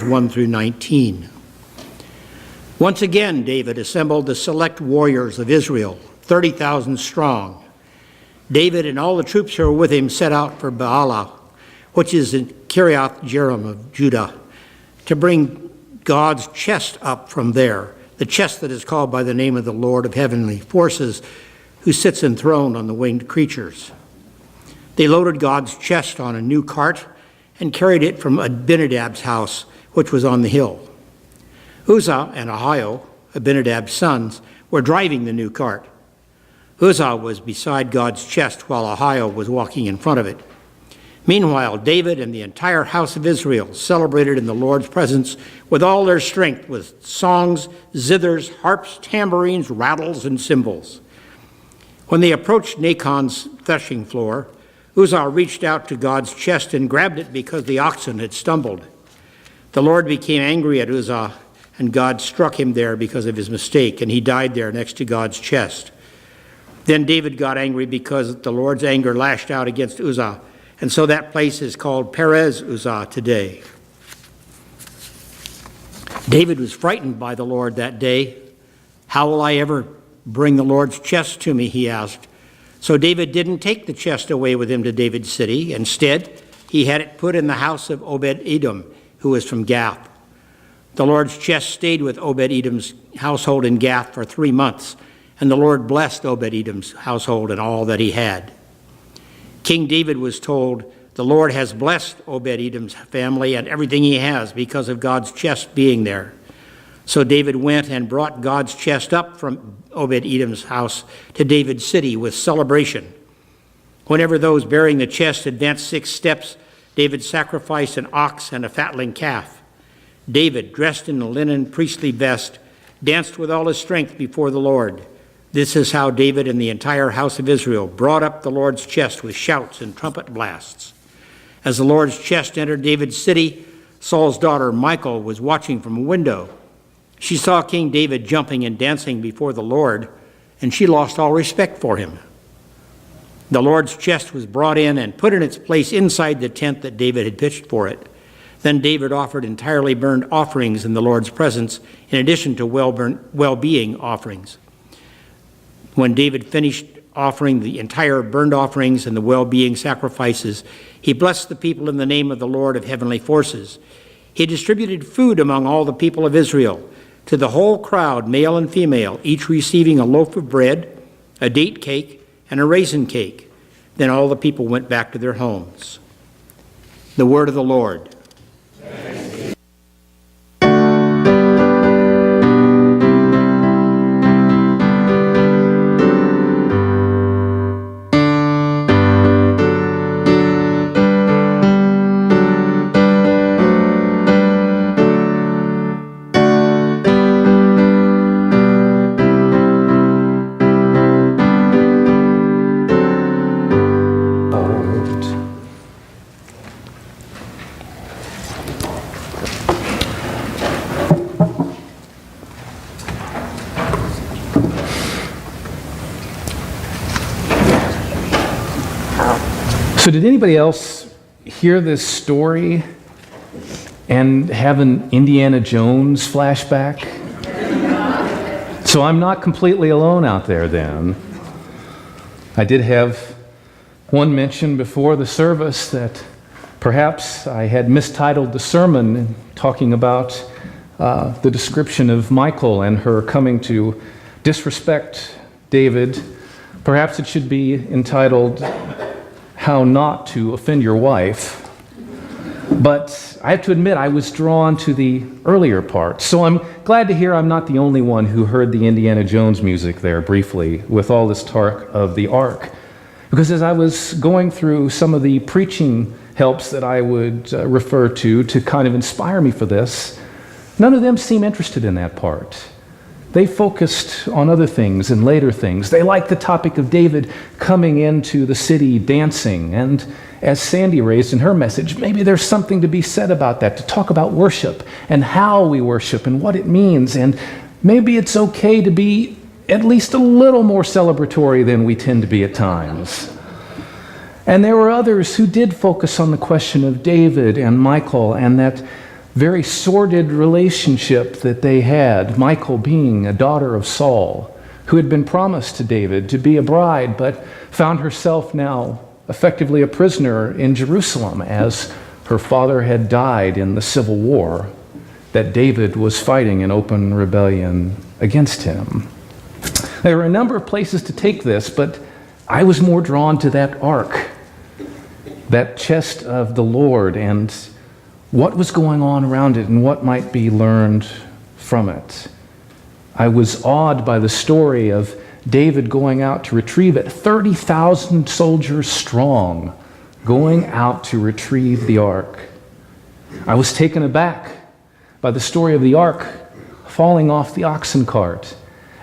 1 through 19. Once again, David assembled the select warriors of Israel, 30,000 strong. David and all the troops who were with him set out for Baalah, which is in Kiriath Jearim of Judah, to bring God's chest up from there, the chest that is called by the name of the Lord of heavenly forces, who sits enthroned on the winged creatures. They loaded God's chest on a new cart and carried it from Abinadab's house, which was on the hill. Uzzah and Ahio, Abinadab's sons, were driving the new cart. Uzzah was beside God's chest while Ahio was walking in front of it. Meanwhile, David and the entire house of Israel celebrated in the Lord's presence with all their strength, with songs, zithers, harps, tambourines, rattles, and cymbals. When they approached Nachon's threshing floor, Uzzah reached out to God's chest and grabbed it because the oxen had stumbled. The Lord became angry at Uzzah, and God struck him there because of his mistake, and he died there next to God's chest. Then David got angry because the Lord's anger lashed out against Uzzah, and so that place is called Perez Uzzah today. David was frightened by the Lord that day. "How will I ever bring the Lord's chest to me?" he asked. So David didn't take the chest away with him to David's city. Instead, he had it put in the house of Obed-Edom, who was from Gath. The Lord's chest stayed with Obed-Edom's household in Gath for 3 months, and the Lord blessed Obed-Edom's household and all that he had. King David was told, "The Lord has blessed Obed-Edom's family and everything he has because of God's chest being there." So David went and brought God's chest up from Obed-Edom's house to David's city with celebration. Whenever those bearing the chest advanced 6 steps, David sacrificed an ox and a fatling calf. David, dressed in a linen priestly vest, danced with all his strength before the Lord. This is how David and the entire house of Israel brought up the Lord's chest with shouts and trumpet blasts. As the Lord's chest entered David's city, Saul's daughter Michal was watching from a window. She saw King David jumping and dancing before the Lord, and she lost all respect for him. The Lord's chest was brought in and put in its place inside the tent that David had pitched for it. Then David offered entirely burned offerings in the Lord's presence, in addition to well-being offerings. When David finished offering the entire burnt offerings and the well-being sacrifices, he blessed the people in the name of the Lord of heavenly forces. He distributed food among all the people of Israel, to the whole crowd, male and female, each receiving a loaf of bread, a date cake, and a raisin cake. Then all the people went back to their homes. The word of the Lord. So did anybody else hear this story and have an Indiana Jones flashback? So I'm not completely alone out there then. I did have one mention before the service that perhaps I had mistitled the sermon talking about the description of Michal and her coming to disrespect David. Perhaps it should be entitled How Not to Offend Your Wife. But I have to admit, I was drawn to the earlier part. So I'm glad to hear I'm not the only one who heard the Indiana Jones music there briefly with all this talk of the Ark. Because as I was going through some of the preaching helps that I would refer to kind of inspire me for this, none of them seem interested in that part. They focused on other things and later things. They liked the topic of David coming into the city dancing. And as Sandy raised in her message, maybe there's something to be said about that, to talk about worship and how we worship and what it means. And maybe it's okay to be at least a little more celebratory than we tend to be at times. And there were others who did focus on the question of David and Michal, and that very sordid relationship that they had, Michal being a daughter of Saul, who had been promised to David to be a bride, but found herself now effectively a prisoner in Jerusalem as her father had died in the civil war that David was fighting in open rebellion against him. There were a number of places to take this, but I was more drawn to that ark, that chest of the Lord, and what was going on around it and what might be learned from it. I was awed by the story of David going out to retrieve it, 30,000 soldiers strong, going out to retrieve the ark. I was taken aback by the story of the ark falling off the oxen cart,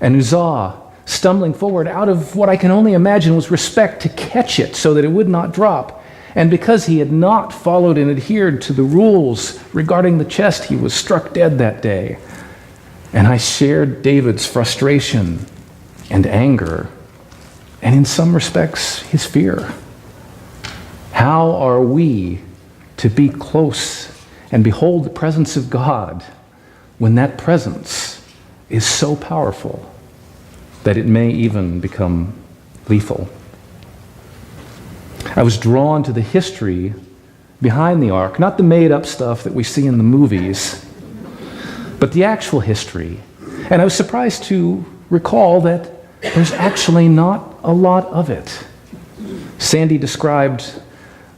and Uzzah stumbling forward out of what I can only imagine was respect to catch it so that it would not drop. And because he had not followed and adhered to the rules regarding the chest, he was struck dead that day. And I shared David's frustration and anger, and in some respects, his fear. How are we to be close and behold the presence of God when that presence is so powerful that it may even become lethal? I was drawn to the history behind the ark, not the made-up stuff that we see in the movies, but the actual history. And I was surprised to recall that there's actually not a lot of it. Sandy described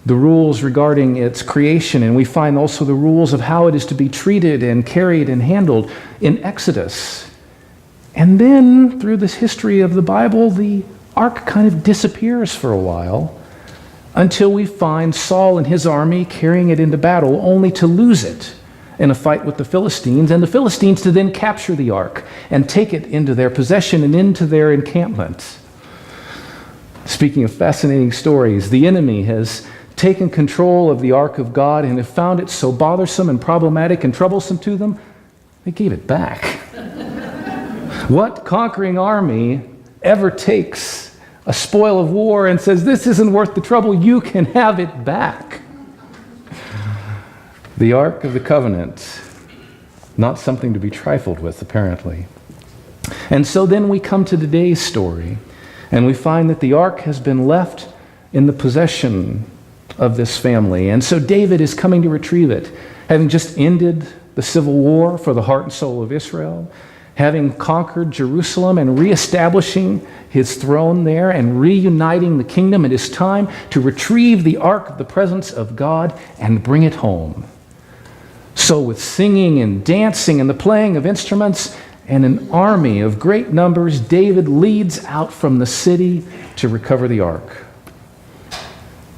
the rules regarding its creation, and we find also the rules of how it is to be treated and carried and handled in Exodus. And then, through this history of the Bible, the ark kind of disappears for a while until we find Saul and his army carrying it into battle, only to lose it in a fight with the Philistines, and the Philistines to then capture the ark and take it into their possession and into their encampment. Speaking of fascinating stories, the enemy has taken control of the ark of God and have found it so bothersome and problematic and troublesome to them, they gave it back. What conquering army ever takes a spoil of war and says, "This isn't worth the trouble, you can have it back"? The Ark of the Covenant, not something to be trifled with, apparently. And so then we come to today's story, and we find that the ark has been left in the possession of this family. And so David is coming to retrieve it, having just ended the civil war for the heart and soul of Israel, having conquered Jerusalem and reestablishing his throne there and reuniting the kingdom. It is time to retrieve the ark of the presence of God and bring it home. So with singing and dancing and the playing of instruments and an army of great numbers, David leads out from the city to recover the ark.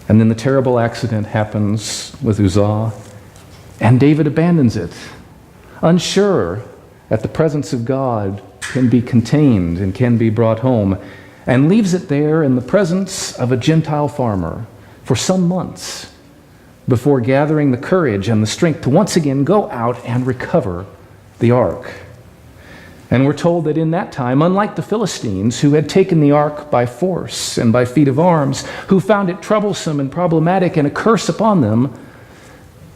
And then the terrible accident happens with Uzzah, and David abandons it, unsure that the presence of God can be contained and can be brought home, and leaves it there in the presence of a Gentile farmer for some months before gathering the courage and the strength to once again go out and recover the ark. And we're told that in that time, unlike the Philistines, who had taken the ark by force and by feat of arms, who found it troublesome and problematic and a curse upon them,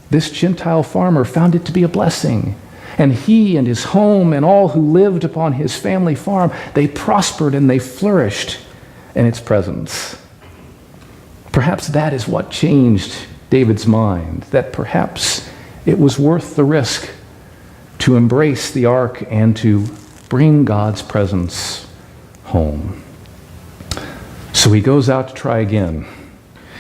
this Gentile farmer found it to be a blessing. And he and his home and all who lived upon his family farm, they prospered and they flourished in its presence. Perhaps that is what changed David's mind, that perhaps it was worth the risk to embrace the ark and to bring God's presence home. So he goes out to try again,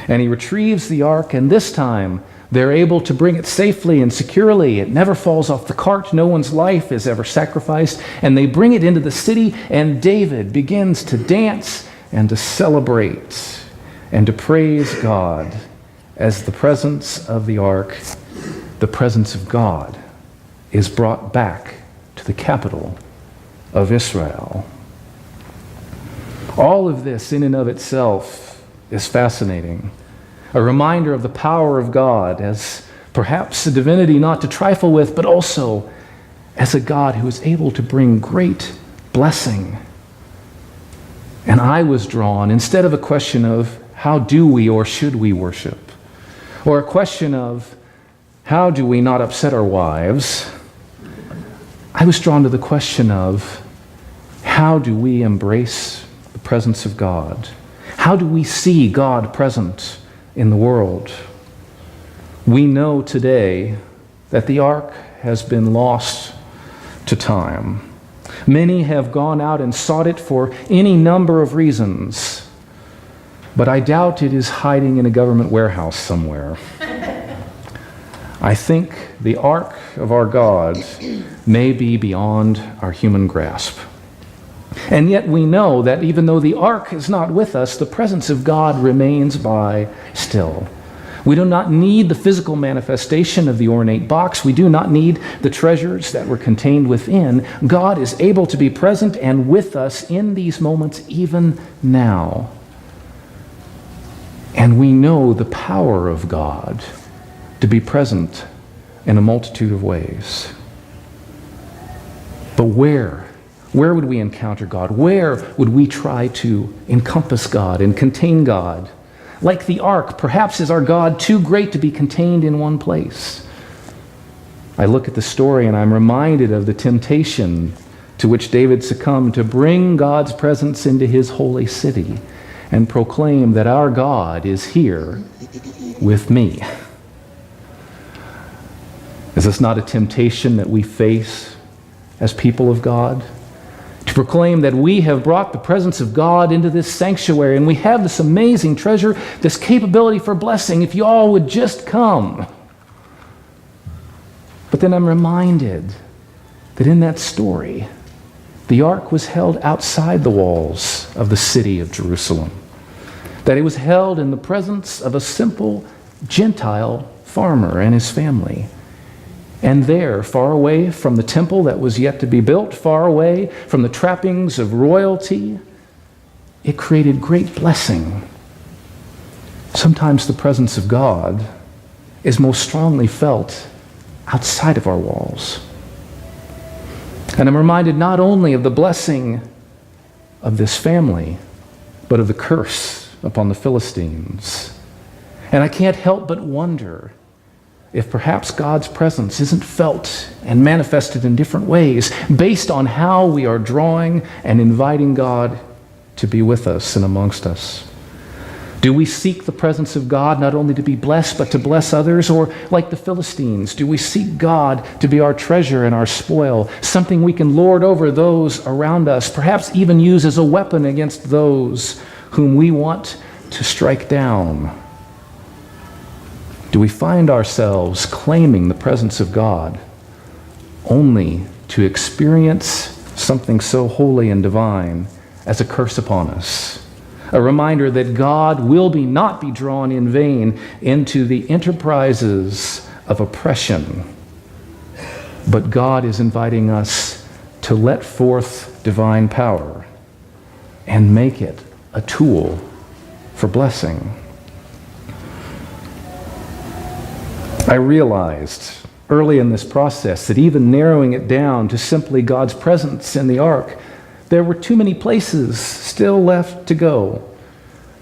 and he retrieves the ark, and this time they're able to bring it safely and securely. It never falls off the cart. No one's life is ever sacrificed, and they bring it into the city, and David begins to dance and to celebrate and to praise God as the presence of the ark, the presence of God, is brought back to the capital of Israel. All of this in and of itself is fascinating. A reminder of the power of God as perhaps a divinity not to trifle with, but also as a God who is able to bring great blessing. And I was drawn, instead of a question of how do we or should we worship, or a question of how do we not upset our wives, I was drawn to the question of how do we embrace the presence of God? How do we see God present in the world? We know today that the ark has been lost to time. Many have gone out and sought it for any number of reasons, but I doubt it is hiding in a government warehouse somewhere. I think the ark of our God may be beyond our human grasp. And yet we know that even though the ark is not with us, the presence of God remains by still. We do not need the physical manifestation of the ornate box. We do not need the treasures that were contained within. God is able to be present and with us in these moments even now. And we know the power of God to be present in a multitude of ways. But where would we encounter God? Where would we try to encompass God and contain God? Like the ark, perhaps is our God too great to be contained in one place? I look at the story and I'm reminded of the temptation to which David succumbed to bring God's presence into his holy city and proclaim that our God is here with me. Is this not a temptation that we face as people of God? To proclaim that we have brought the presence of God into this sanctuary and we have this amazing treasure, this capability for blessing, if you all would just come. But then I'm reminded that in that story, the ark was held outside the walls of the city of Jerusalem. That it was held in the presence of a simple Gentile farmer and his family. And there, far away from the temple that was yet to be built, far away from the trappings of royalty, it created great blessing. Sometimes the presence of God is most strongly felt outside of our walls. And I'm reminded not only of the blessing of this family, but of the curse upon the Philistines. And I can't help but wonder if perhaps God's presence isn't felt and manifested in different ways based on how we are drawing and inviting God to be with us and amongst us. Do we seek the presence of God not only to be blessed, but to bless others? Or like the Philistines, do we seek God to be our treasure and our spoil, something we can lord over those around us, perhaps even use as a weapon against those whom we want to strike down? Do we find ourselves claiming the presence of God only to experience something so holy and divine as a curse upon us? A reminder that God will not be drawn in vain into the enterprises of oppression, but God is inviting us to let forth divine power and make it a tool for blessing. I realized early in this process that even narrowing it down to simply God's presence in the ark, there were too many places still left to go.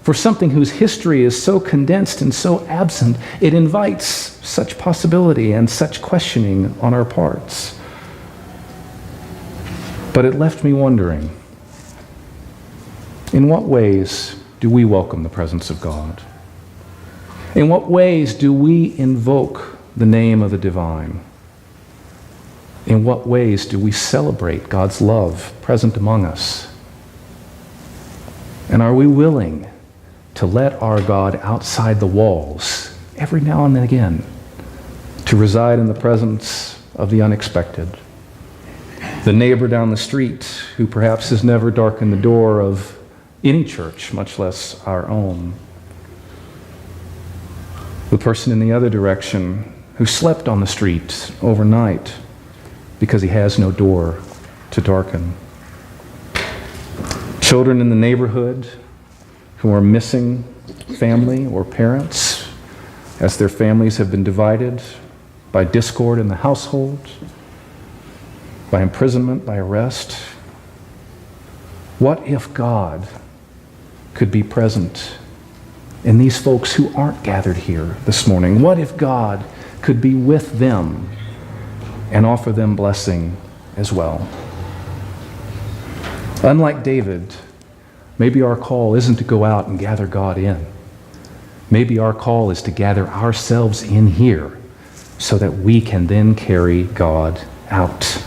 For something whose history is so condensed and so absent, it invites such possibility and such questioning on our parts. But it left me wondering, in what ways do we welcome the presence of God? In what ways do we invoke the name of the divine? In what ways do we celebrate God's love present among us? And are we willing to let our God outside the walls every now and then again to reside in the presence of the unexpected? The neighbor down the street who perhaps has never darkened the door of any church, much less our own. The person in the other direction who slept on the street overnight because he has no door to darken. Children in the neighborhood who are missing family or parents as their families have been divided by discord in the household, by imprisonment, by arrest. What if God could be present in these folks who aren't gathered here this morning? What if God could be with them and offer them blessing as well. Unlike David, maybe our call isn't to go out and gather God in. Maybe our call is to gather ourselves in here so that we can then carry God out.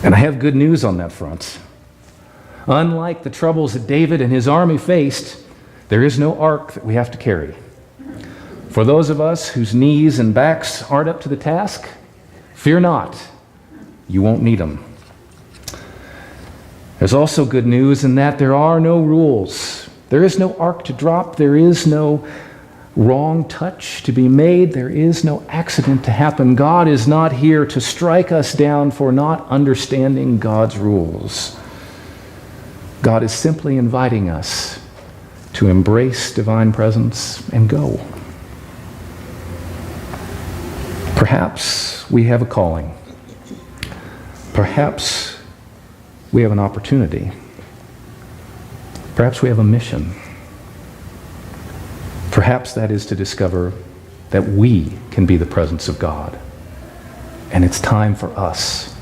And I have good news on that front. Unlike the troubles that David and his army faced, there is no ark that we have to carry. For those of us whose knees and backs aren't up to the task, fear not, you won't need them. There's also good news in that there are no rules. There is no ark to drop. There is no wrong touch to be made. There is no accident to happen. God is not here to strike us down for not understanding God's rules. God is simply inviting us to embrace divine presence and go. Perhaps we have a calling. Perhaps we have an opportunity. Perhaps we have a mission. Perhaps that is to discover that we can be the presence of God. And it's time for us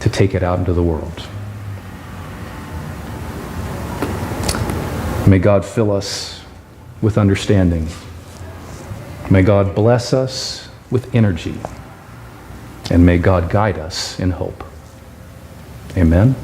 to take it out into the world. May God fill us with understanding. May God bless us with energy. And may God guide us in hope. Amen.